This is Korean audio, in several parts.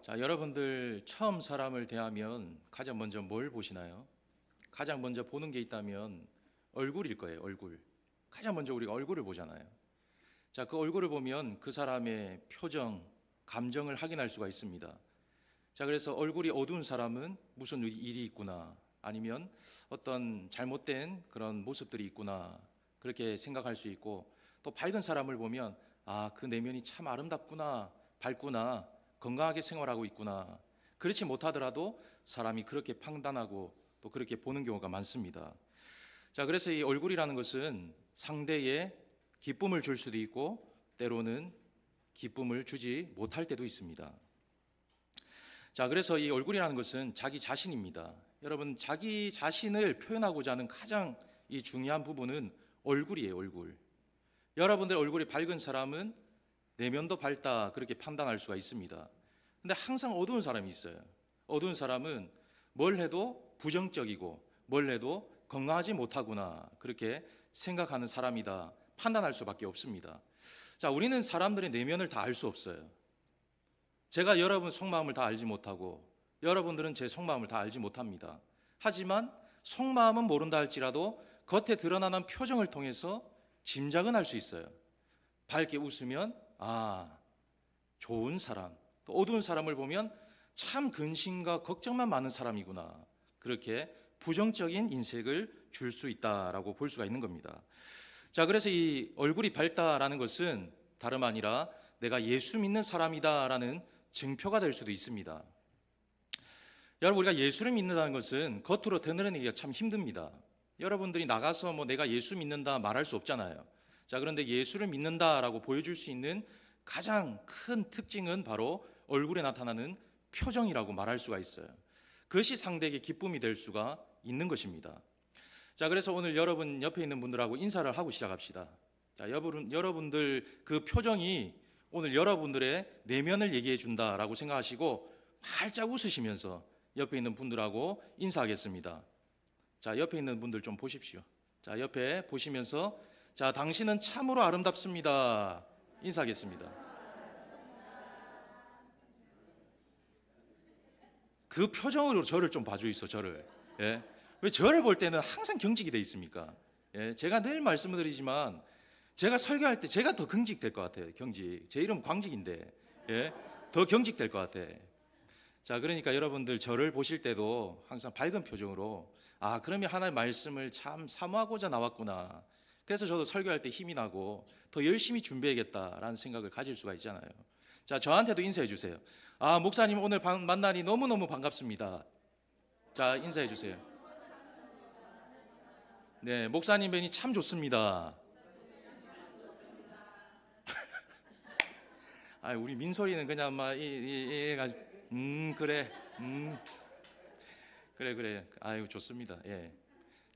자, 여러분들 처음 사람을 대하면 가장 먼저 뭘 보시나요? 가장 먼저 보는 게 있다면 얼굴일 거예요, 얼굴. 가장 먼저 우리가 얼굴을 보잖아요. 자, 그 얼굴을 보면 그 사람의 표정, 감정을 확인할 수가 있습니다. 자, 그래서 얼굴이 어두운 사람은 무슨 일이 있구나, 아니면 어떤 잘못된 그런 모습들이 있구나, 그렇게 생각할 수 있고, 또 밝은 사람을 보면 아, 그 내면이 참 아름답구나, 밝구나, 건강하게 생활하고 있구나. 그렇지 못하더라도 사람이 그렇게 판단하고 또 그렇게 보는 경우가 많습니다. 자, 그래서 이 얼굴이라는 것은 상대의 기쁨을 줄 수도 있고 때로는 기쁨을 주지 못할 때도 있습니다. 자, 그래서 이 얼굴이라는 것은 자기 자신입니다. 여러분, 자기 자신을 표현하고자 하는 가장 이 중요한 부분은 얼굴이에요, 얼굴. 여러분들 얼굴이 밝은 사람은 내면도 밝다, 그렇게 판단할 수가 있습니다. 근데 항상 어두운 사람이 있어요. 어두운 사람은 뭘 해도 부정적이고 뭘 해도 건강하지 못하구나, 그렇게 생각하는 사람이다, 판단할 수밖에 없습니다. 자, 우리는 사람들의 내면을 다 알 수 없어요. 제가 여러분 속마음을 다 알지 못하고 여러분들은 제 속마음을 다 알지 못합니다. 하지만 속마음은 모른다 할지라도 겉에 드러나는 표정을 통해서 짐작은 할 수 있어요. 밝게 웃으면 아, 좋은 사람, 또 어두운 사람을 보면 참 근심과 걱정만 많은 사람이구나, 그렇게 부정적인 인색을 줄 수 있다라고 볼 수가 있는 겁니다. 자, 그래서 이 얼굴이 밝다라는 것은 다름 아니라 내가 예수 믿는 사람이다라는 증표가 될 수도 있습니다. 여러분, 우리가 예수를 믿는다는 것은 겉으로 드러내기가 참 힘듭니다. 여러분들이 나가서 뭐 내가 예수 믿는다 말할 수 없잖아요. 자, 그런데 예수를 믿는다라고 보여줄 수 있는 가장 큰 특징은 바로 얼굴에 나타나는 표정이라고 말할 수가 있어요. 그것이 상대에게 기쁨이 될 수가 있는 것입니다. 자, 그래서 오늘 여러분 옆에 있는 분들하고 인사를 하고 시작합시다. 자, 여러분들 그 표정이 오늘 여러분들의 내면을 얘기해 준다라고 생각하시고 활짝 웃으시면서 옆에 있는 분들하고 인사하겠습니다. 자, 옆에 있는 분들 좀 보십시오. 자, 옆에 보시면서 자, 당신은 참으로 아름답습니다, 인사하겠습니다. 그 표정으로 저를 좀 봐주이소, 저를. 예? 왜 저를 볼 때는 항상 경직이 돼 있습니까? 예? 제가 늘 말씀을 드리지만 제가 설교할 때 제가 더 경직될 것 같아요. 경직. 제 이름 광직인데, 예? 더 경직될 것 같아. 자, 그러니까 여러분들 저를 보실 때도 항상 밝은 표정으로 아, 그러면 하나님의 말씀을 참 사모하고자 나왔구나, 그래서 저도 설교할 때 힘이 나고 더 열심히 준비해야겠다라는 생각을 가질 수가 있잖아요. 자, 저한테도 인사해 주세요. 아, 목사님 오늘 만나니 너무너무 반갑습니다. 자, 인사해 주세요. 네, 목사님 뵈니 참 좋습니다. 아, 우리 민소리는 그냥 막 가지고 그래, 그래, 아유, 좋습니다. 예.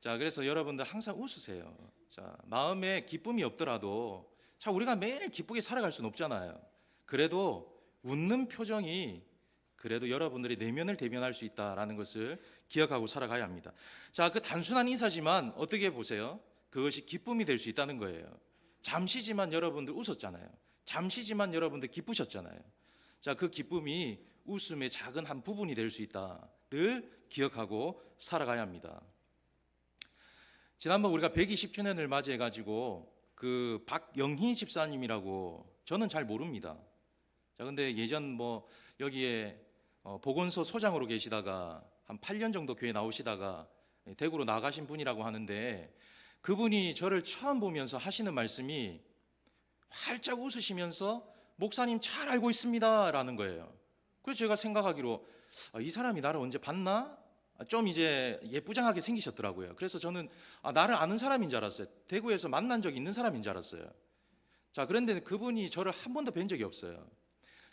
자, 그래서 여러분들 항상 웃으세요. 자, 마음에 기쁨이 없더라도 자, 우리가 매일 기쁘게 살아갈 수는 없잖아요. 그래도 웃는 표정이 그래도 여러분들의 내면을 대변할 수 있다라는 것을 기억하고 살아가야 합니다. 자, 그 단순한 인사지만 어떻게 보세요? 그것이 기쁨이 될 수 있다는 거예요. 잠시지만 여러분들 웃었잖아요. 잠시지만 여러분들 기쁘셨잖아요. 자, 그 기쁨이 웃음의 작은 한 부분이 될 수 있다, 늘 기억하고 살아가야 합니다. 지난번 우리가 120주년을 맞이해가지고 그 박영희 집사님이라고 저는 잘 모릅니다. 자, 근데 예전 뭐 여기에 보건소 소장으로 계시다가 한 8년 정도 교회 나오시다가 대구로 나가신 분이라고 하는데 그분이 저를 처음 보면서 하시는 말씀이 활짝 웃으시면서 목사님 잘 알고 있습니다 라는 거예요. 그래서 제가 생각하기로 이 사람이 나를 언제 봤나? 좀 이제 예쁘장하게 생기셨더라고요. 그래서 저는 나를 아는 사람인 줄 알았어요. 대구에서 만난 적이 있는 사람인 줄 알았어요. 자, 그런데 그분이 저를 한 번도 뵌 적이 없어요.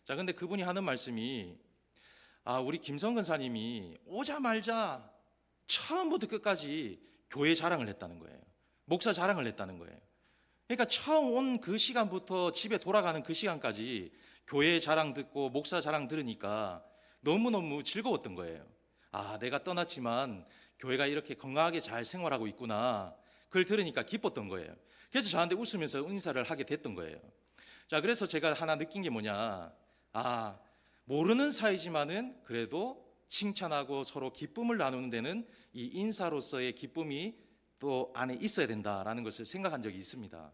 자, 근데 그분이 하는 말씀이 우리 김성 근사님이 오자마자 처음부터 끝까지 교회 자랑을 했다는 거예요. 목사 자랑을 했다는 거예요. 그러니까 처음 온 그 시간부터 집에 돌아가는 그 시간까지 교회 자랑 듣고 목사 자랑 들으니까 너무너무 즐거웠던 거예요. 내가 떠났지만 교회가 이렇게 건강하게 잘 생활하고 있구나, 그걸 들으니까 기뻤던 거예요. 그래서 저한테 웃으면서 인사를 하게 됐던 거예요. 자, 그래서 제가 하나 느낀 게 뭐냐, 모르는 사이지만은 그래도 칭찬하고 서로 기쁨을 나누는 데는 이 인사로서의 기쁨이 또 안에 있어야 된다라는 것을 생각한 적이 있습니다.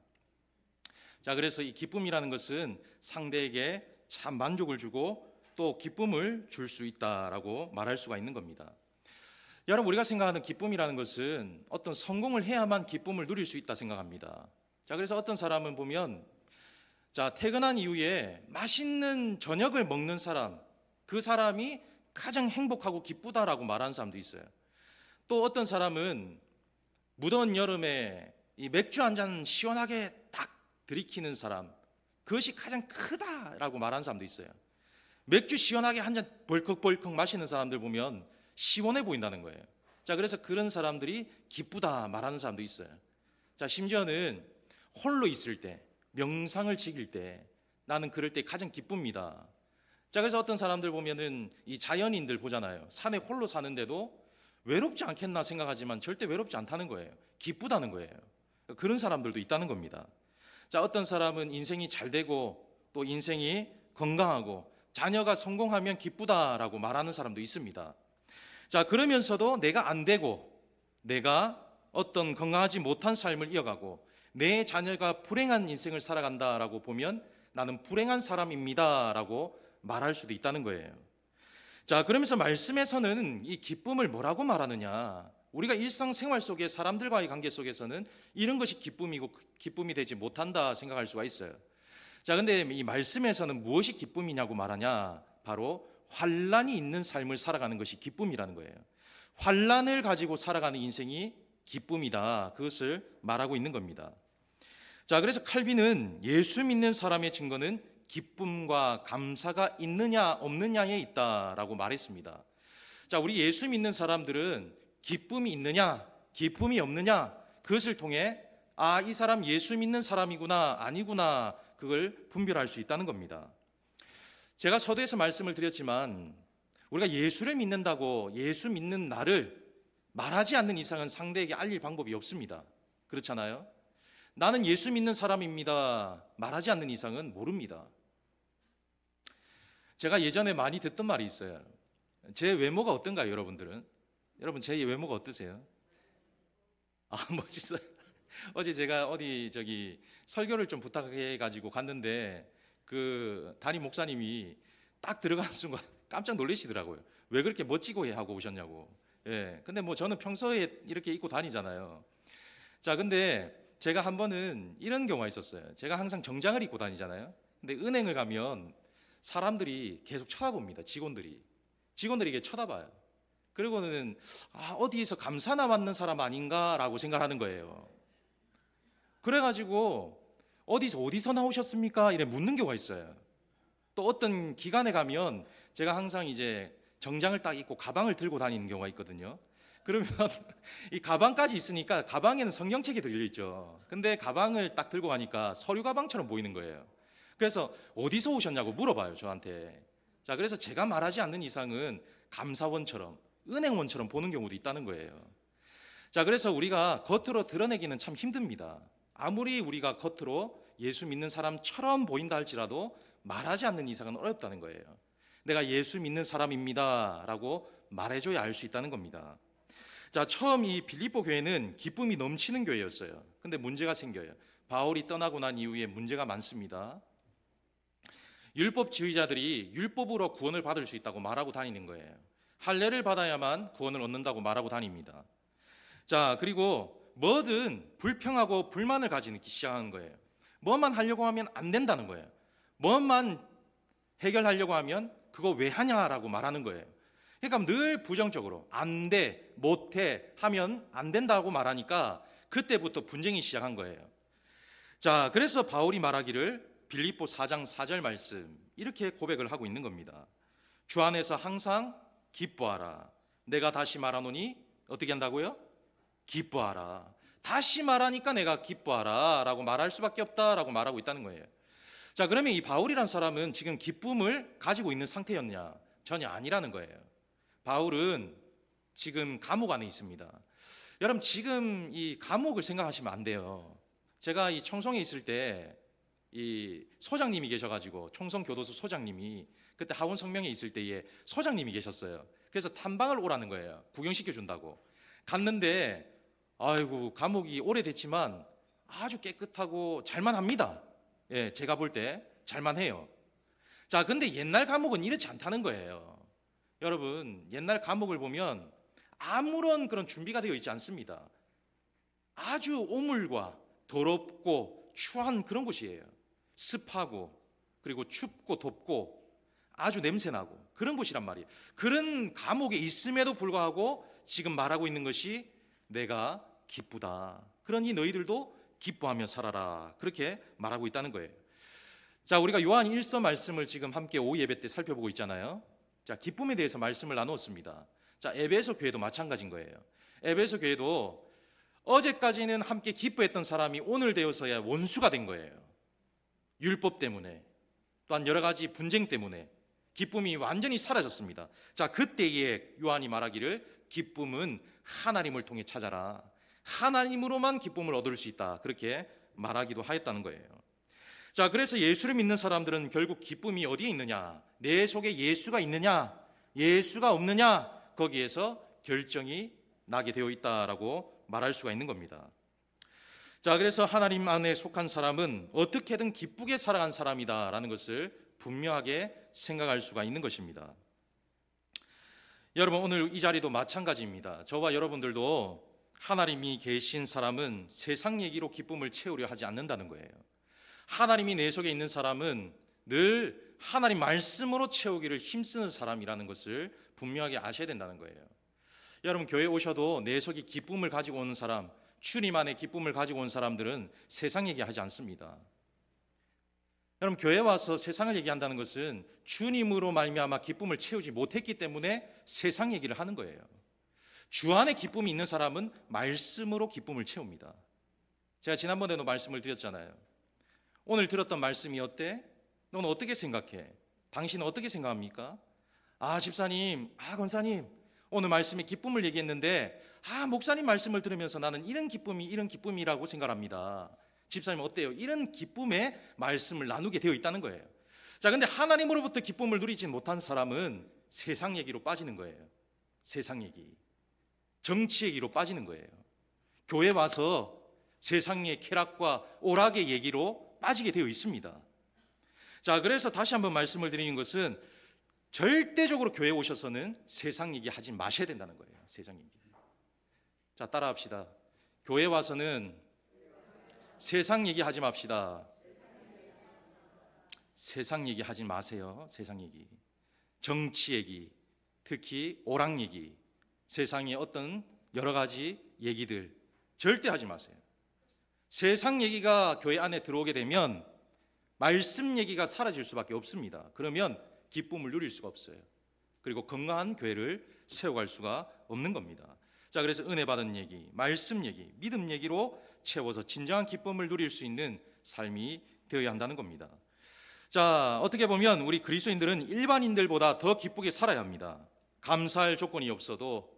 자, 그래서 이 기쁨이라는 것은 상대에게 참 만족을 주고 또 기쁨을 줄 수 있다라고 말할 수가 있는 겁니다. 여러분, 우리가 생각하는 기쁨이라는 것은 어떤 성공을 해야만 기쁨을 누릴 수 있다 생각합니다. 자, 그래서 어떤 사람은 보면 자, 퇴근한 이후에 맛있는 저녁을 먹는 사람, 그 사람이 가장 행복하고 기쁘다라고 말하는 사람도 있어요. 또 어떤 사람은 무더운 여름에 이 맥주 한 잔 시원하게 딱 들이키는 사람, 그것이 가장 크다라고 말하는 사람도 있어요. 맥주 시원하게 한 잔 벌컥벌컥 마시는 사람들 보면 시원해 보인다는 거예요. 자, 그래서 그런 사람들이 기쁘다 말하는 사람도 있어요. 자, 심지어는 홀로 있을 때, 명상을 지킬 때 나는 그럴 때 가장 기쁩니다. 자, 그래서 어떤 사람들 보면은 이 자연인들 보잖아요. 산에 홀로 사는데도 외롭지 않겠나 생각하지만 절대 외롭지 않다는 거예요. 기쁘다는 거예요. 그런 사람들도 있다는 겁니다. 자, 어떤 사람은 인생이 잘 되고 또 인생이 건강하고 자녀가 성공하면 기쁘다라고 말하는 사람도 있습니다. 자, 그러면서도 내가 안 되고 내가 어떤 건강하지 못한 삶을 이어가고 내 자녀가 불행한 인생을 살아간다라고 보면 나는 불행한 사람입니다라고 말할 수도 있다는 거예요. 자, 그러면서 말씀에서는 이 기쁨을 뭐라고 말하느냐? 우리가 일상생활 속에 사람들과의 관계 속에서는 이런 것이 기쁨이고 기쁨이 되지 못한다 생각할 수가 있어요. 자, 근데 이 말씀에서는 무엇이 기쁨이냐고 말하냐? 바로 환란이 있는 삶을 살아가는 것이 기쁨이라는 거예요. 환란을 가지고 살아가는 인생이 기쁨이다. 그것을 말하고 있는 겁니다. 자, 그래서 칼빈은 예수 믿는 사람의 증거는 기쁨과 감사가 있느냐 없느냐에 있다라고 말했습니다. 자, 우리 예수 믿는 사람들은 기쁨이 있느냐 기쁨이 없느냐 그것을 통해 아, 이 사람 예수 믿는 사람이구나 아니구나 그걸 분별할 수 있다는 겁니다. 제가 서두에서 말씀을 드렸지만 우리가 예수를 믿는다고 예수 믿는 나를 말하지 않는 이상은 상대에게 알릴 방법이 없습니다. 그렇잖아요? 나는 예수 믿는 사람입니다. 말하지 않는 이상은 모릅니다. 제가 예전에 많이 듣던 말이 있어요. 제 외모가 어떤가요, 여러분들은? 여러분, 제 외모가 어떠세요? 아, 멋있어요. 어제 제가 어디 설교를 좀 부탁해가지고 갔는데 그 담임 목사님이 딱 들어가는 순간 깜짝 놀라시더라고요. 왜 그렇게 멋지고 하고 오셨냐고. 예. 근데 뭐 저는 평소에 이렇게 입고 다니잖아요. 자, 근데 제가 한 번은 이런 경우가 있었어요. 제가 항상 정장을 입고 다니잖아요. 근데 은행을 가면 사람들이 계속 쳐다봅니다. 직원들이 이게 쳐다봐요. 그리고는 어디에서 감사나 받는 사람 아닌가라고 생각하는 거예요. 그래가지고 어디서 나오셨습니까? 이래 묻는 경우가 있어요. 또 어떤 기관에 가면 제가 항상 이제 정장을 딱 입고 가방을 들고 다니는 경우가 있거든요. 그러면 이 가방까지 있으니까 가방에는 성경책이 들려있죠. 근데 가방을 딱 들고 가니까 서류 가방처럼 보이는 거예요. 그래서 어디서 오셨냐고 물어봐요, 저한테. 자, 그래서 제가 말하지 않는 이상은 감사원처럼 은행원처럼 보는 경우도 있다는 거예요. 자, 그래서 우리가 겉으로 드러내기는 참 힘듭니다. 아무리 우리가 겉으로 예수 믿는 사람처럼 보인다 할지라도 말하지 않는 이상은 어렵다는 거예요. 내가 예수 믿는 사람입니다 라고 말해줘야 알 수 있다는 겁니다. 자, 처음 이 빌립보 교회는 기쁨이 넘치는 교회였어요. 근데 문제가 생겨요. 바울이 떠나고 난 이후에 문제가 많습니다. 율법주의자들이 율법으로 구원을 받을 수 있다고 말하고 다니는 거예요. 할례를 받아야만 구원을 얻는다고 말하고 다닙니다. 자, 그리고 뭐든 불평하고 불만을 가지기 시작하는 거예요. 뭐만 하려고 하면 안 된다는 거예요. 뭐만 해결하려고 하면 그거 왜 하냐라고 말하는 거예요. 그러니까 늘 부정적으로 안 돼, 못 해 하면 안 된다고 말하니까 그때부터 분쟁이 시작한 거예요. 자, 그래서 바울이 말하기를 빌립보 4장 4절 말씀 이렇게 고백을 하고 있는 겁니다. 주 안에서 항상 기뻐하라. 내가 다시 말하노니 어떻게 한다고요? 기뻐하라. 다시 말하니까 내가 기뻐하라 라고 말할 수밖에 없다라고 말하고 있다는 거예요. 자, 그러면 이 바울이란 사람은 지금 기쁨을 가지고 있는 상태였냐? 전혀 아니라는 거예요. 바울은 지금 감옥 안에 있습니다. 여러분, 지금 이 감옥을 생각하시면 안 돼요. 제가 이 청송에 있을 때 이 소장님이 계셔가지고, 총성교도소 소장님이 그때 하원 성명에 있을 때에 소장님이 계셨어요. 그래서 탐방을 오라는 거예요. 구경시켜 준다고. 갔는데 아이고, 감옥이 오래됐지만 아주 깨끗하고 잘만 합니다. 예, 제가 볼 때 잘만 해요. 자, 근데 옛날 감옥은 이렇지 않다는 거예요. 여러분, 옛날 감옥을 보면 아무런 그런 준비가 되어 있지 않습니다. 아주 오물과 더럽고 추한 그런 곳이에요. 습하고, 그리고 춥고 덥고 아주 냄새나고 그런 곳이란 말이에요. 그런 감옥에 있음에도 불구하고 지금 말하고 있는 것이 내가 기쁘다. 그러니 너희들도 기뻐하며 살아라. 그렇게 말하고 있다는 거예요. 자, 우리가 요한 1서 말씀을 지금 함께 오후 예배 때 살펴보고 있잖아요. 자, 기쁨에 대해서 말씀을 나누었습니다. 자, 에베소 교회도 마찬가지인 거예요. 에베소 교회도 어제까지는 함께 기뻐했던 사람이 오늘 되어서야 원수가 된 거예요. 율법 때문에, 또한 여러 가지 분쟁 때문에 기쁨이 완전히 사라졌습니다. 자, 그때에 요한이 말하기를 기쁨은 하나님을 통해 찾아라. 하나님으로만 기쁨을 얻을 수 있다. 그렇게 말하기도 하였다는 거예요. 자, 그래서 예수를 믿는 사람들은 결국 기쁨이 어디에 있느냐? 내 속에 예수가 있느냐? 예수가 없느냐? 거기에서 결정이 나게 되어 있다라고 말할 수가 있는 겁니다. 자, 그래서 하나님 안에 속한 사람은 어떻게든 기쁘게 살아간 사람이다라는 것을 분명하게 생각할 수가 있는 것입니다. 여러분, 오늘 이 자리도 마찬가지입니다. 저와 여러분들도 하나님이 계신 사람은 세상 얘기로 기쁨을 채우려 하지 않는다는 거예요. 하나님이 내 속에 있는 사람은 늘 하나님 말씀으로 채우기를 힘쓰는 사람이라는 것을 분명하게 아셔야 된다는 거예요. 여러분, 교회 오셔도 내 속에 기쁨을 가지고 오는 사람, 주님 안에 기쁨을 가지고 온 사람들은 세상 얘기하지 않습니다. 여러분, 교회 와서 세상을 얘기한다는 것은 주님으로 말미암아 기쁨을 채우지 못했기 때문에 세상 얘기를 하는 거예요. 주 안에 기쁨이 있는 사람은 말씀으로 기쁨을 채웁니다. 제가 지난번에도 말씀을 드렸잖아요. 오늘 들었던 말씀이 어때? 넌 어떻게 생각해? 당신은 어떻게 생각합니까? 아, 집사님, 권사님, 오늘 말씀에 기쁨을 얘기했는데 목사님 말씀을 들으면서 나는 이런 기쁨이라고 생각합니다. 집사님 어때요? 이런 기쁨의 말씀을 나누게 되어 있다는 거예요. 자, 근데 하나님으로부터 기쁨을 누리지 못한 사람은 세상 얘기로 빠지는 거예요. 세상 얘기, 정치 얘기로 빠지는 거예요. 교회 와서 세상의 쾌락과 오락의 얘기로 빠지게 되어 있습니다. 자, 그래서 다시 한번 말씀을 드리는 것은 절대적으로 교회에 오셔서는 세상 얘기 하지 마셔야 된다는 거예요. 세상 얘기. 자, 따라합시다. 교회 와서는 세상 얘기 하지 맙시다. 세상 얘기 하지 마세요. 세상 얘기. 정치 얘기, 특히 오락 얘기, 세상의 어떤 여러 가지 얘기들 절대 하지 마세요. 세상 얘기가 교회 안에 들어오게 되면 말씀 얘기가 사라질 수밖에 없습니다. 그러면 기쁨을 누릴 수가 없어요. 그리고 건강한 교회를 세워갈 수가 없는 겁니다. 자, 그래서 은혜 받은 얘기, 말씀 얘기, 믿음 얘기로 채워서 진정한 기쁨을 누릴 수 있는 삶이 되어야 한다는 겁니다. 자, 어떻게 보면 우리 그리스도인들은 일반인들보다 더 기쁘게 살아야 합니다. 감사할 조건이 없어도,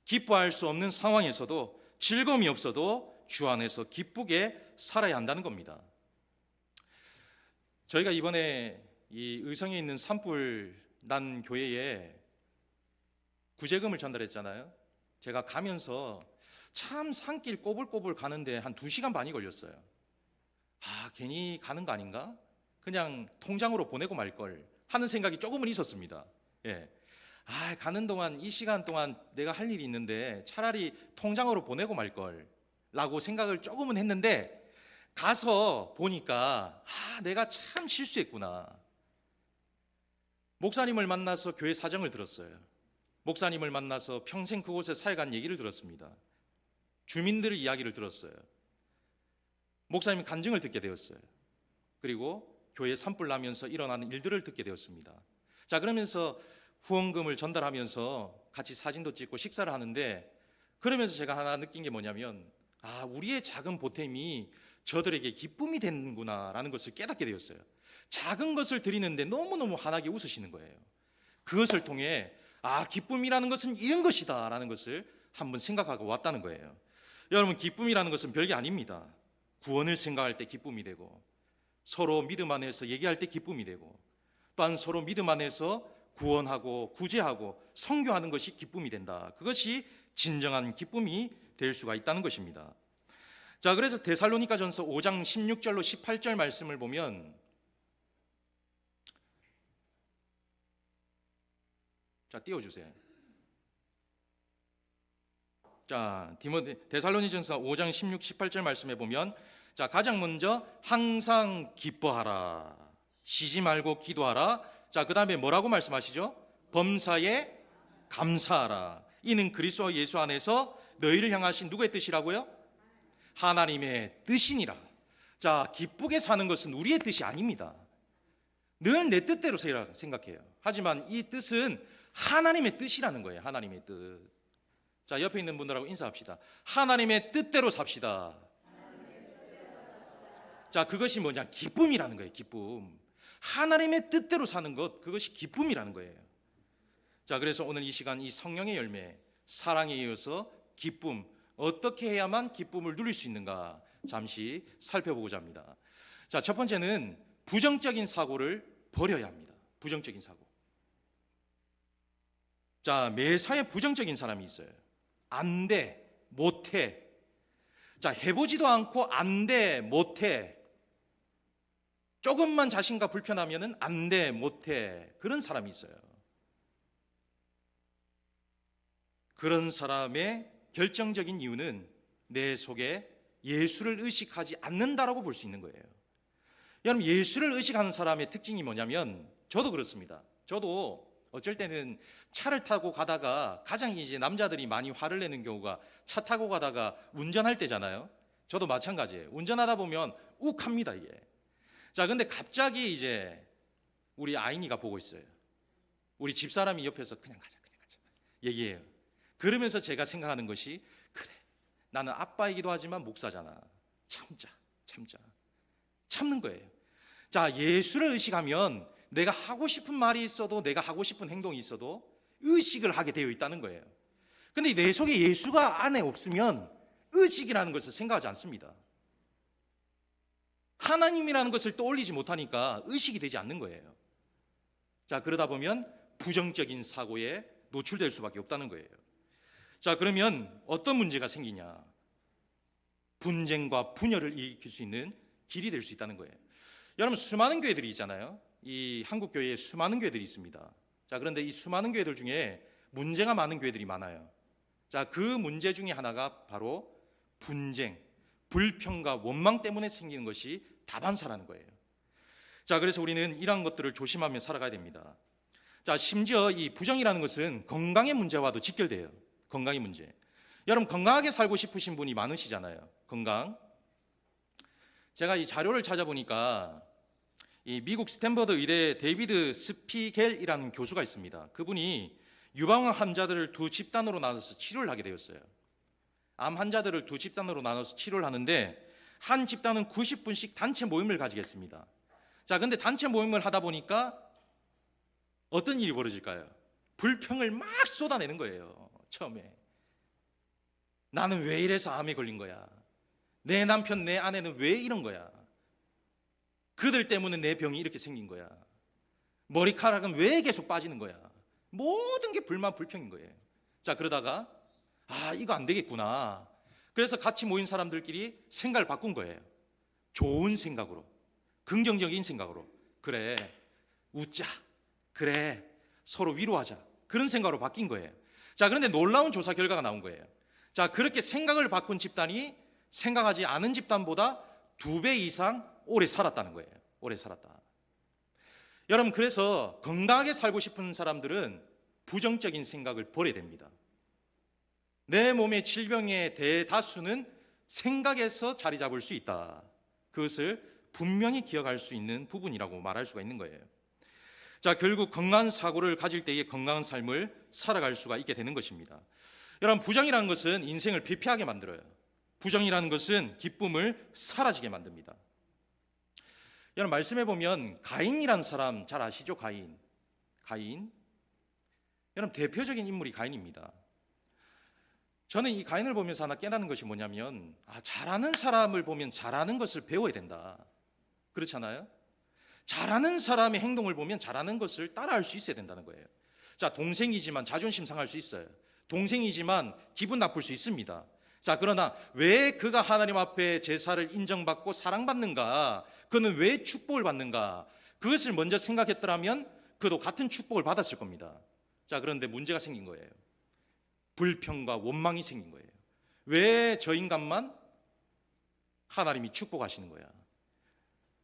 기뻐할 수 없는 상황에서도, 즐거움이 없어도 주 안에서 기쁘게 살아야 한다는 겁니다. 저희가 이번에 이 의성에 있는 산불난 교회에 구제금을 전달했잖아요. 제가 가면서 참 산길 꼬불꼬불 가는데 한 2시간 반이 걸렸어요. 괜히 가는 거 아닌가? 그냥 통장으로 보내고 말걸 하는 생각이 조금은 있었습니다. 예. 가는 동안, 이 시간 동안 내가 할 일이 있는데 차라리 통장으로 보내고 말걸 라고 생각을 조금은 했는데, 가서 보니까 내가 참 실수했구나. 목사님을 만나서 교회 사정을 들었어요. 목사님을 만나서 평생 그곳에 살아간 얘기를 들었습니다. 주민들의 이야기를 들었어요. 목사님 간증을 듣게 되었어요. 그리고 교회 산불 나면서 일어나는 일들을 듣게 되었습니다. 자, 그러면서 후원금을 전달하면서 같이 사진도 찍고 식사를 하는데, 그러면서 제가 하나 느낀 게 뭐냐면, 우리의 작은 보탬이 저들에게 기쁨이 되는구나 라는 것을 깨닫게 되었어요. 작은 것을 드리는데 너무너무 환하게 웃으시는 거예요. 그것을 통해 기쁨이라는 것은 이런 것이다 라는 것을 한번 생각하고 왔다는 거예요. 여러분, 기쁨이라는 것은 별게 아닙니다. 구원을 생각할 때 기쁨이 되고, 서로 믿음 안에서 얘기할 때 기쁨이 되고, 또한 서로 믿음 안에서 구원하고 구제하고 선교하는 것이 기쁨이 된다. 그것이 진정한 기쁨이 될 수가 있다는 것입니다. 자, 그래서 데살로니가전서 5장 16절로 18절 말씀을 보면, 자, 띄워주세요. 자, 데살로니전서 5장 16, 18절 말씀에 보면, 자, 가장 먼저 항상 기뻐하라, 쉬지 말고 기도하라. 자, 그 다음에 뭐라고 말씀하시죠? 범사에 감사하라. 이는 그리스도 예수 안에서 너희를 향하신 누구의 뜻이라고요? 하나님의 뜻이니라. 자, 기쁘게 사는 것은 우리의 뜻이 아닙니다. 늘 내 뜻대로 생각해요. 하지만 이 뜻은 하나님의 뜻이라는 거예요. 하나님의 뜻. 자, 옆에 있는 분들하고 인사합시다. 하나님의 뜻대로 삽시다. 자, 그것이 뭐냐? 기쁨이라는 거예요. 기쁨. 하나님의 뜻대로 사는 것, 그것이 기쁨이라는 거예요. 자, 그래서 오늘 이 시간 이 성령의 열매, 사랑에 이어서 기쁨, 어떻게 해야만 기쁨을 누릴 수 있는가 잠시 살펴보고자 합니다. 자, 첫 번째는 부정적인 사고를 버려야 합니다. 부정적인 사고. 자, 매사에 부정적인 사람이 있어요. 안 돼, 못 해. 자, 해보지도 않고 안 돼, 못 해. 조금만 자신과 불편하면은 안 돼, 못 해. 그런 사람이 있어요. 그런 사람의 결정적인 이유는 내 속에 예수를 의식하지 않는다라고 볼 수 있는 거예요. 여러분, 예수를 의식하는 사람의 특징이 뭐냐면, 저도 그렇습니다. 저도 어쩔 때는 차를 타고 가다가, 가장 이제 남자들이 많이 화를 내는 경우가 차 타고 가다가 운전할 때잖아요. 저도 마찬가지예요. 운전하다 보면 욱합니다, 이게. 자, 근데 갑자기 이제 우리 아인이가 보고 있어요. 우리 집사람이 옆에서 그냥 가자 얘기해요. 그러면서 제가 생각하는 것이, 그래, 나는 아빠이기도 하지만 목사잖아. 참자. 참는 거예요. 자, 예수를 의식하면 내가 하고 싶은 말이 있어도, 내가 하고 싶은 행동이 있어도 의식을 하게 되어 있다는 거예요. 근데 내 속에 예수가 안에 없으면 의식이라는 것을 생각하지 않습니다. 하나님이라는 것을 떠올리지 못하니까 의식이 되지 않는 거예요. 자, 그러다 보면 부정적인 사고에 노출될 수밖에 없다는 거예요. 자, 그러면 어떤 문제가 생기냐? 분쟁과 분열을 일으킬 수 있는 길이 될 수 있다는 거예요. 여러분, 수많은 교회들이 있잖아요. 이 한국 교회에 수많은 교회들이 있습니다. 자, 그런데 이 수많은 교회들 중에 문제가 많은 교회들이 많아요. 자, 그 문제 중에 하나가 바로 분쟁, 불평과 원망 때문에 생기는 것이 다반사라는 거예요. 자, 그래서 우리는 이러한 것들을 조심하며 살아가야 됩니다. 자, 심지어 이 부정이라는 것은 건강의 문제와도 직결돼요. 건강의 문제. 여러분, 건강하게 살고 싶으신 분이 많으시잖아요. 건강. 제가 이 자료를 찾아보니까 이 미국 스탠퍼드 의대 데이비드 스피겔이라는 교수가 있습니다. 그분이 유방암 환자들을 두 집단으로 나눠서 치료를 하게 되었어요. 암 환자들을 두 집단으로 나눠서 치료를 하는데, 한 집단은 90분씩 단체 모임을 가지겠습니다. 자, 근데 단체 모임을 하다 보니까 어떤 일이 벌어질까요? 불평을 막 쏟아내는 거예요. 처음에 나는 왜 이래서 암에 걸린 거야? 내 남편, 내 아내는 왜 이런 거야? 그들 때문에 내 병이 이렇게 생긴 거야. 머리카락은 왜 계속 빠지는 거야? 모든 게 불만, 불평인 거예요. 자, 그러다가 이거 안 되겠구나. 그래서 같이 모인 사람들끼리 생각을 바꾼 거예요. 좋은 생각으로, 긍정적인 생각으로. 그래, 웃자. 그래, 서로 위로하자. 그런 생각으로 바뀐 거예요. 자, 그런데 놀라운 조사 결과가 나온 거예요. 자, 그렇게 생각을 바꾼 집단이 생각하지 않은 집단보다 2배 이상 오래 살았다는 거예요. 오래 살았다. 여러분, 그래서 건강하게 살고 싶은 사람들은 부정적인 생각을 버려야 됩니다. 내 몸의 질병의 대다수는 생각에서 자리 잡을 수 있다. 그것을 분명히 기억할 수 있는 부분이라고 말할 수가 있는 거예요. 자, 결국 건강한 사고를 가질 때에 건강한 삶을 살아갈 수가 있게 되는 것입니다. 여러분, 부정이라는 것은 인생을 피폐하게 만들어요. 부정이라는 것은 기쁨을 사라지게 만듭니다. 여러분, 말씀해 보면 가인이라는 사람 잘 아시죠? 가인. 여러분, 대표적인 인물이 가인입니다. 저는 이 가인을 보면서 하나 깨닫는 것이 뭐냐면, 잘하는 사람을 보면 잘하는 것을 배워야 된다. 그렇잖아요. 잘하는 사람의 행동을 보면 잘하는 것을 따라할 수 있어야 된다는 거예요. 자, 동생이지만 자존심 상할 수 있어요. 동생이지만 기분 나쁠 수 있습니다. 자, 그러나 왜 그가 하나님 앞에 제사를 인정받고 사랑받는가? 그는 왜 축복을 받는가? 그것을 먼저 생각했더라면 그도 같은 축복을 받았을 겁니다. 자, 그런데 문제가 생긴 거예요. 불평과 원망이 생긴 거예요. 왜 저 인간만 하나님이 축복하시는 거야?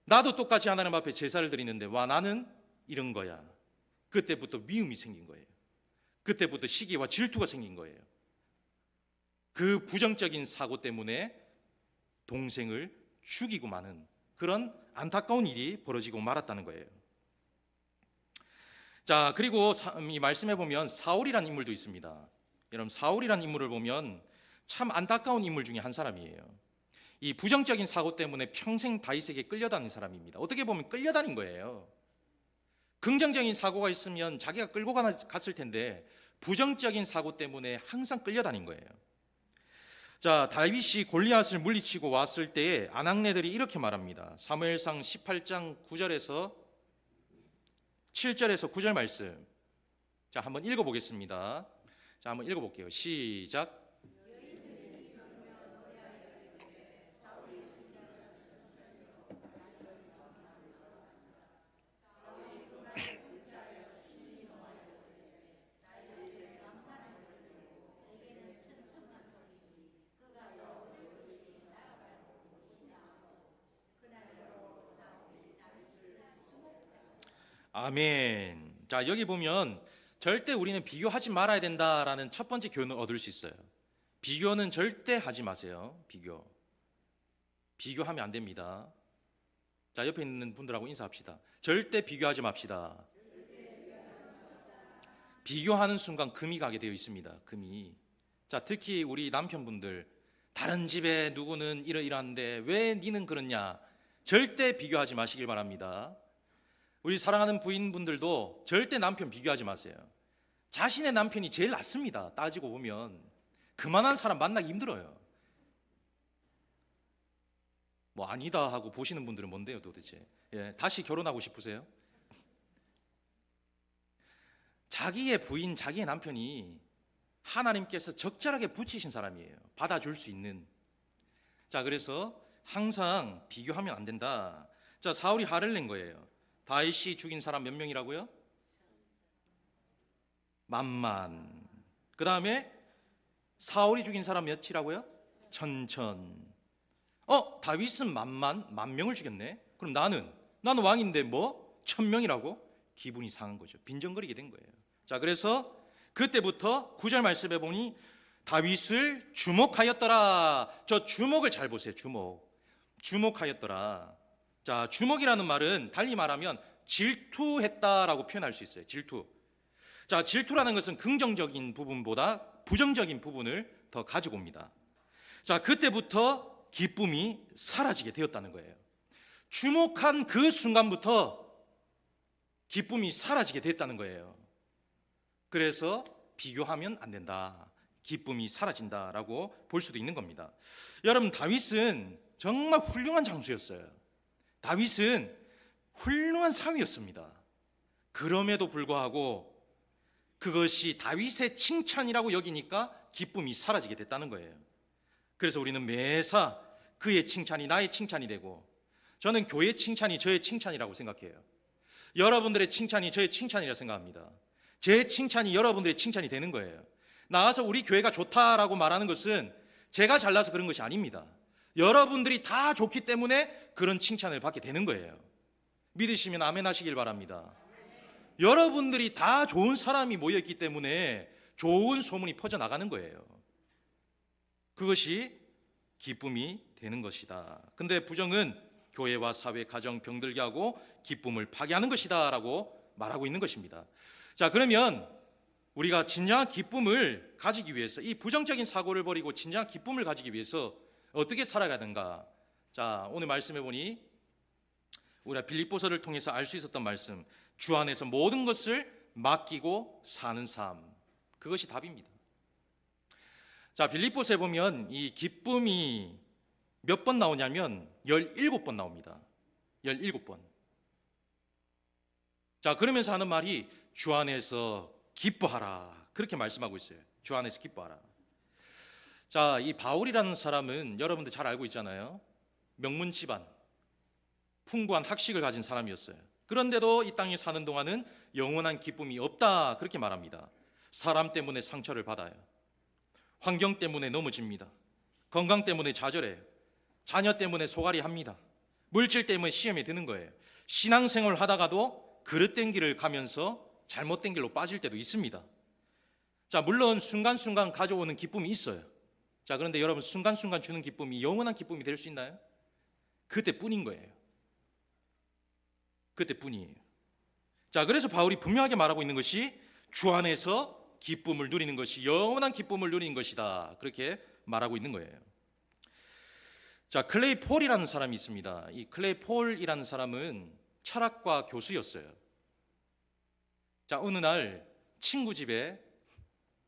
나도 똑같이 하나님 앞에 제사를 드리는데 와 나는 이런 거야. 그때부터 미움이 생긴 거예요. 그때부터 시기와 질투가 생긴 거예요. 그 부정적인 사고 때문에 동생을 죽이고 마는 그런 안타까운 일이 벌어지고 말았다는 거예요. 자, 그리고 이 말씀에 보면 사울이라는 인물도 있습니다. 여러분, 사울이라는 인물을 보면 참 안타까운 인물 중에 한 사람이에요. 이 부정적인 사고 때문에 평생 다윗에게 끌려다닌 사람입니다. 어떻게 보면 끌려다닌 거예요. 긍정적인 사고가 있으면 자기가 끌고 갔을 텐데 부정적인 사고 때문에 항상 끌려다닌 거예요. 자, 다윗이 골리앗을 물리치고 왔을 때에 아낙네들이 이렇게 말합니다. 사무엘상 18장 9절에서 7절에서 9절 말씀. 자, 한번 읽어보겠습니다. 자, 한번 읽어볼게요. 시작. 아멘. 자, 여기 보면 절대 우리는 비교하지 말아야 된다라는 첫 번째 교훈을 얻을 수 있어요. 비교는 절대 하지 마세요. 비교하면 안 됩니다. 자, 옆에 있는 분들하고 인사합시다. 절대 비교하지 맙시다. 비교하는 순간 금이 가게 되어 있습니다. 금이. 자, 특히 우리 남편분들, 다른 집에 누구는 이러이러한데 왜 니는 그러냐? 절대 비교하지 마시길 바랍니다. 우리 사랑하는 부인분들도 절대 남편 비교하지 마세요. 자신의 남편이 제일 낫습니다. 따지고 보면 그만한 사람 만나기 힘들어요. 뭐 아니다 하고 보시는 분들은 뭔데요 도대체? 예, 다시 결혼하고 싶으세요? 자기의 부인, 자기의 남편이 하나님께서 적절하게 붙이신 사람이에요. 받아줄 수 있는. 자, 그래서 항상 비교하면 안 된다. 자, 사울이 화를 낸 거예요. 다윗이 죽인 사람 몇 명이라고요? 10,000만. 그 다음에 사울이 죽인 사람 몇이라고요? 1,000. 다윗은 10,000명을 죽였네. 그럼 나는 왕인데 뭐 1,000명이라고? 기분이 상한 거죠. 빈정거리게 된 거예요. 자, 그래서 그때부터 9절 말씀해 보니 다윗을 주목하였더라. 저 주목을 잘 보세요. 주목하였더라. 자, 주목이라는 말은 달리 말하면 질투했다라고 표현할 수 있어요. 질투. 자, 질투라는 것은 긍정적인 부분보다 부정적인 부분을 더 가지고 옵니다. 자, 그때부터 기쁨이 사라지게 되었다는 거예요. 주목한 그 순간부터 기쁨이 사라지게 됐다는 거예요. 그래서 비교하면 안 된다. 기쁨이 사라진다라고 볼 수도 있는 겁니다. 여러분, 다윗은 정말 훌륭한 장수였어요. 다윗은 훌륭한 사위였습니다. 그럼에도 불구하고 그것이 다윗의 칭찬이라고 여기니까 기쁨이 사라지게 됐다는 거예요. 그래서 우리는 매사 그의 칭찬이 나의 칭찬이 되고, 저는 교회 칭찬이 저의 칭찬이라고 생각해요. 여러분들의 칭찬이 저의 칭찬이라고 생각합니다. 제 칭찬이 여러분들의 칭찬이 되는 거예요. 나와서 우리 교회가 좋다라고 말하는 것은 제가 잘나서 그런 것이 아닙니다. 여러분들이 다 좋기 때문에 그런 칭찬을 받게 되는 거예요. 믿으시면 아멘 하시길 바랍니다. 여러분들이 다 좋은 사람이 모여있기 때문에 좋은 소문이 퍼져나가는 거예요. 그것이 기쁨이 되는 것이다. 근데 부정은 교회와 사회, 가정 병들게 하고 기쁨을 파괴하는 것이다 라고 말하고 있는 것입니다. 자, 그러면 우리가 진정한 기쁨을 가지기 위해서, 이 부정적인 사고를 버리고 진정한 기쁨을 가지기 위해서 어떻게 살아가야 하는가? 자, 오늘 말씀해 보니 우리가 빌립보서를 통해서 알 수 있었던 말씀, 주 안에서 모든 것을 맡기고 사는 삶, 그것이 답입니다. 자, 빌립보서에 보면 이 기쁨이 몇 번 나오냐면 17번 나옵니다. 17번. 자, 그러면서 하는 말이 주 안에서 기뻐하라. 그렇게 말씀하고 있어요. 주 안에서 기뻐하라. 자, 이 바울이라는 사람은 여러분들 잘 알고 있잖아요. 명문 집안, 풍부한 학식을 가진 사람이었어요. 그런데도 이 땅에 사는 동안은 영원한 기쁨이 없다. 그렇게 말합니다. 사람 때문에 상처를 받아요. 환경 때문에 넘어집니다. 건강 때문에 좌절해요. 자녀 때문에 소갈이 합니다. 물질 때문에 시험에 드는 거예요. 신앙생활 하다가도 그릇된 길을 가면서 잘못된 길로 빠질 때도 있습니다. 자, 물론 순간순간 가져오는 기쁨이 있어요. 자, 그런데 여러분, 순간순간 주는 기쁨이 영원한 기쁨이 될 수 있나요? 그때뿐인 거예요. 그때뿐이에요. 자, 그래서 바울이 분명하게 말하고 있는 것이 주 안에서 기쁨을 누리는 것이 영원한 기쁨을 누리는 것이다. 그렇게 말하고 있는 거예요. 자, 클레이 폴이라는 사람이 있습니다. 이 클레이 폴이라는 사람은 철학과 교수였어요. 자, 어느 날 친구 집에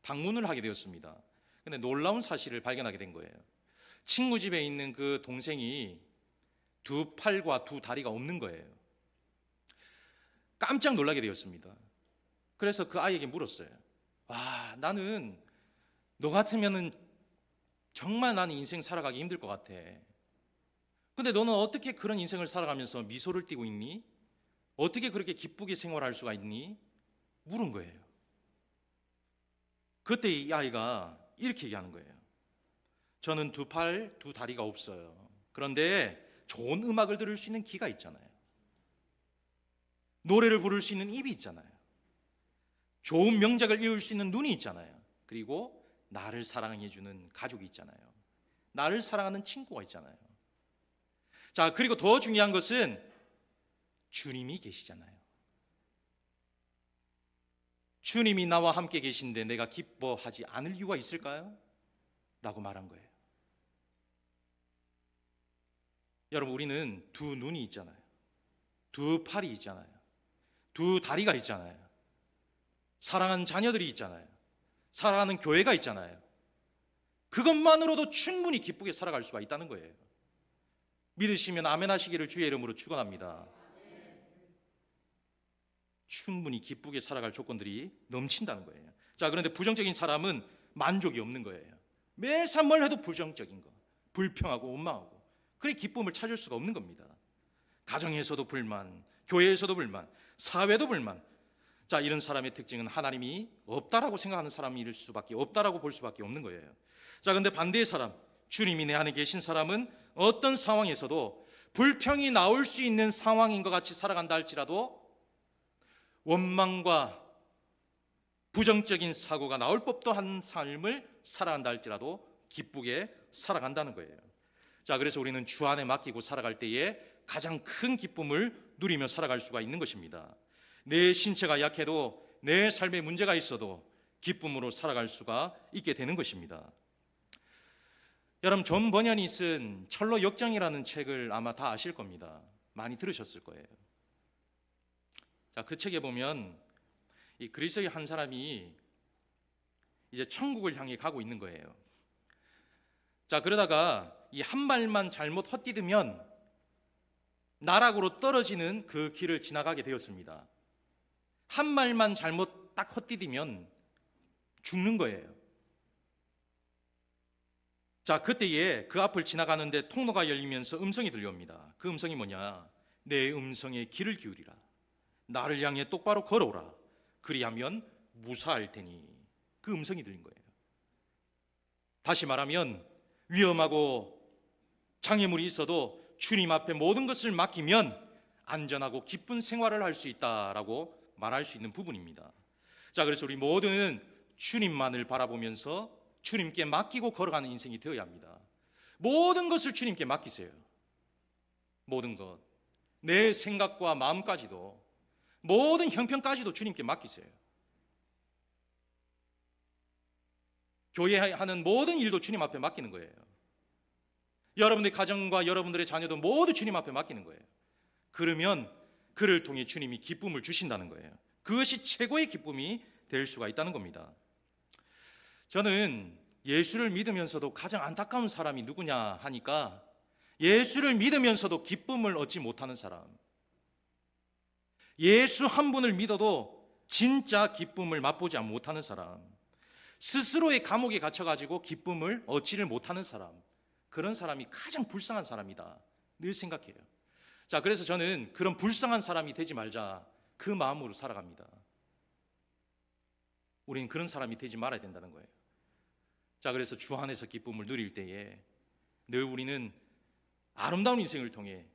방문을 하게 되었습니다. 근데 놀라운 사실을 발견하게 된 거예요. 친구 집에 있는 그 동생이 두 팔과 두 다리가 없는 거예요. 깜짝 놀라게 되었습니다. 그래서 그 아이에게 물었어요. 와, 나는 너 같으면은 정말 나는 인생 살아가기 힘들 것 같아. 근데 너는 어떻게 그런 인생을 살아가면서 미소를 띠고 있니? 어떻게 그렇게 기쁘게 생활할 수가 있니? 물은 거예요. 그때 이 아이가 이렇게 얘기하는 거예요. 저는 두 팔, 두 다리가 없어요. 그런데 좋은 음악을 들을 수 있는 귀가 있잖아요. 노래를 부를 수 있는 입이 있잖아요. 좋은 명작을 읽을 수 있는 눈이 있잖아요. 그리고 나를 사랑해주는 가족이 있잖아요. 나를 사랑하는 친구가 있잖아요. 자, 그리고 더 중요한 것은 주님이 계시잖아요. 주님이 나와 함께 계신데 내가 기뻐하지 않을 이유가 있을까요? 라고 말한 거예요. 여러분, 우리는 두 눈이 있잖아요. 두 팔이 있잖아요. 두 다리가 있잖아요. 사랑하는 자녀들이 있잖아요. 사랑하는 교회가 있잖아요. 그것만으로도 충분히 기쁘게 살아갈 수가 있다는 거예요. 믿으시면 아멘 하시기를 주의 이름으로 축원합니다. 충분히 기쁘게 살아갈 조건들이 넘친다는 거예요. 자, 그런데 부정적인 사람은 만족이 없는 거예요. 매사 뭘 해도 부정적인 거, 불평하고 원망하고, 그래 기쁨을 찾을 수가 없는 겁니다. 가정에서도 불만, 교회에서도 불만, 사회도 불만. 자, 이런 사람의 특징은 하나님이 없다라고 생각하는 사람일 수밖에 없다라고 볼 수밖에 없는 거예요. 자, 그런데 반대의 사람, 주님이 내 안에 계신 사람은 어떤 상황에서도 불평이 나올 수 있는 상황인 것 같이 살아간다 할지라도 원망과 부정적인 사고가 나올 법도 한 삶을 살아간다 할지라도 기쁘게 살아간다는 거예요. 자, 그래서 우리는 주 안에 맡기고 살아갈 때에 가장 큰 기쁨을 누리며 살아갈 수가 있는 것입니다. 내 신체가 약해도 내 삶에 문제가 있어도 기쁨으로 살아갈 수가 있게 되는 것입니다. 여러분, 존 버년이 쓴 철로 역정이라는 책을 아마 다 아실 겁니다. 많이 들으셨을 거예요. 자, 그 책에 보면 이 그리스도의 한 사람이 이제 천국을 향해 가고 있는 거예요. 자, 그러다가 이 한 발만 잘못 헛디디면 나락으로 떨어지는 그 길을 지나가게 되었습니다. 한 발만 잘못 딱 헛디디면 죽는 거예요. 자, 그때에 그 앞을 지나가는데 통로가 열리면서 음성이 들려옵니다. 그 음성이 뭐냐? 내 음성에 귀를 기울이라. 나를 향해 똑바로 걸어오라. 그리하면 무사할 테니. 그 음성이 들린 거예요. 다시 말하면 위험하고 장애물이 있어도 주님 앞에 모든 것을 맡기면 안전하고 기쁜 생활을 할 수 있다라고 말할 수 있는 부분입니다. 자, 그래서 우리 모두는 주님만을 바라보면서 주님께 맡기고 걸어가는 인생이 되어야 합니다. 모든 것을 주님께 맡기세요. 모든 것, 내 생각과 마음까지도, 모든 형편까지도 주님께 맡기세요. 교회 하는 모든 일도 주님 앞에 맡기는 거예요. 여러분의 가정과 여러분들의 자녀도 모두 주님 앞에 맡기는 거예요. 그러면 그를 통해 주님이 기쁨을 주신다는 거예요. 그것이 최고의 기쁨이 될 수가 있다는 겁니다. 저는 예수를 믿으면서도 가장 안타까운 사람이 누구냐 하니까 예수를 믿으면서도 기쁨을 얻지 못하는 사람, 예수 한 분을 믿어도 진짜 기쁨을 맛보지 못하는 사람, 스스로의 감옥에 갇혀가지고 기쁨을 얻지를 못하는 사람, 그런 사람이 가장 불쌍한 사람이다 늘 생각해요. 자, 그래서 저는 그런 불쌍한 사람이 되지 말자 그 마음으로 살아갑니다. 우리는 그런 사람이 되지 말아야 된다는 거예요. 자, 그래서 주 안에서 기쁨을 누릴 때에 늘 우리는 아름다운 인생을 통해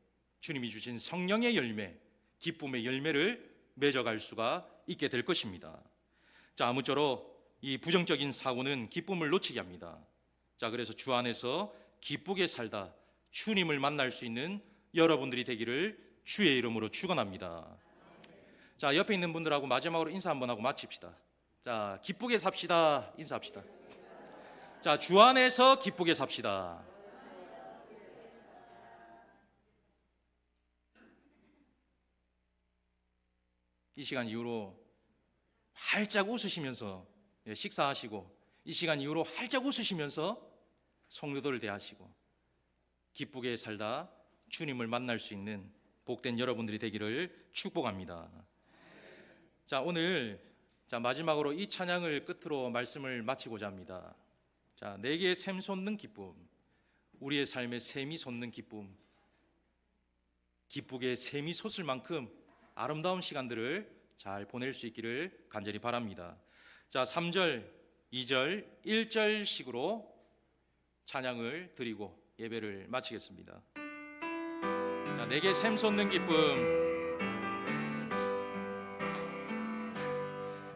주님이 주신 성령의 열매, 기쁨의 열매를 맺어갈 수가 있게 될 것입니다. 자, 아무쪼록 이 부정적인 사고는 기쁨을 놓치게 합니다. 자, 그래서 주 안에서 기쁘게 살다 주님을 만날 수 있는 여러분들이 되기를 주의 이름으로 축원합니다. 자, 옆에 있는 분들하고 마지막으로 인사 한번 하고 마칩시다. 자, 기쁘게 삽시다. 인사합시다. 자, 주 안에서 기쁘게 삽시다. 이 시간 이후로 활짝 웃으시면서 식사하시고, 이 시간 이후로 활짝 웃으시면서 성도들을 대하시고 기쁘게 살다 주님을 만날 수 있는 복된 여러분들이 되기를 축복합니다. 자, 오늘 마지막으로 이 찬양을 끝으로 말씀을 마치고자 합니다. 자, 내게 샘 솟는 기쁨, 우리의 삶에 샘이 솟는 기쁨, 기쁘게 샘이 솟을 만큼 아름다운 시간들을 잘 보낼 수 있기를 간절히 바랍니다. 자, 3절, 2절, 1절씩으로 찬양을 드리고 예배를 마치겠습니다. 자, 내게 샘 솟는 기쁨,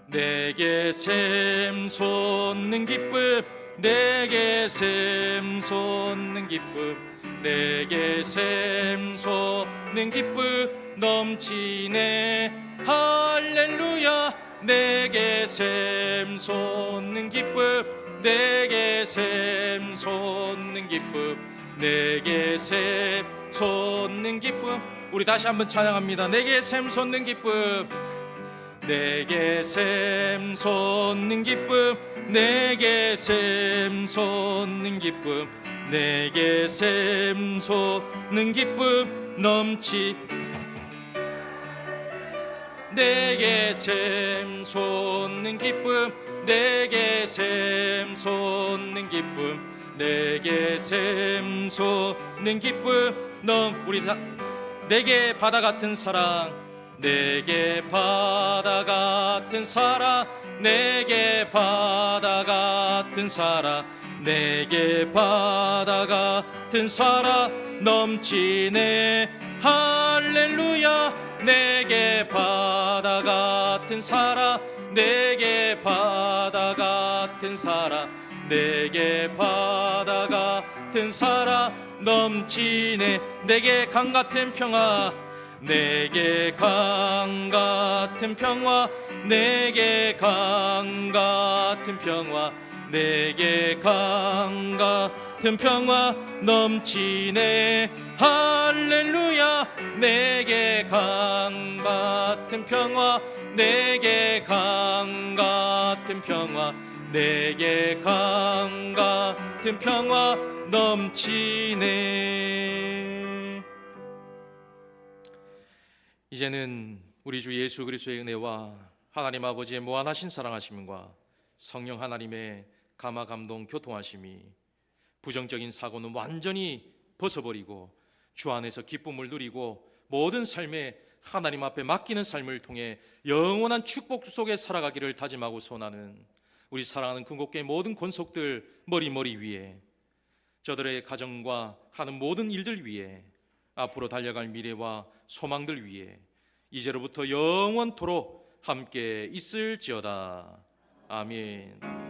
내게 샘 솟는 기쁨, 내게 샘 솟는 기쁨, 내게 샘 솟는 기쁨 넘치네 할렐루야. 내게 샘 솟는 기쁨, 내게 샘 솟는 기쁨, 내게 샘 솟는 기쁨. 우리 다시 한번 찬양합니다. 내게 샘 솟는 기쁨, 내게 샘 솟는 기쁨, 내게 샘 솟는 기쁨, 내게 샘 솟는 기쁨 넘치. 내게 샘 솟는 기쁨, 내게 샘 솟는 기쁨, 내게 샘 솟는 기쁨 우리 다 내게 바다 같은 사랑, 내게 바다 같은 사랑, 내게 바다 같은 사랑, 내게 바다 같은 사랑 넘치네 할렐루야. 내게 바다 같은 사랑, 내게 바다 같은 사랑, 내게 바다 같은 사랑 넘치네. 내게 강 같은 평화, 내게 강 같은 평화, 내게 강 같은 평화, 내게 강 같은 평화 넘치네 할렐루야. 내게 강 같은 평화, 내게 강 같은 평화, 내게 강 같은 평화 넘치네. 이제는 우리 주 예수 그리스도의 은혜와 하나님 아버지의 무한하신 사랑하심과 성령 하나님의 감화 감동 교통하심이 부정적인 사고는 완전히 벗어버리고 주 안에서 기쁨을 누리고 모든 삶에 하나님 앞에 맡기는 삶을 통해 영원한 축복 속에 살아가기를 다짐하고 소원하는 우리 사랑하는 군곡교회 모든 권속들 머리 위에, 저들의 가정과 하는 모든 일들 위에, 앞으로 달려갈 미래와 소망들 위에 이제로부터 영원토록 함께 있을지어다. 아멘.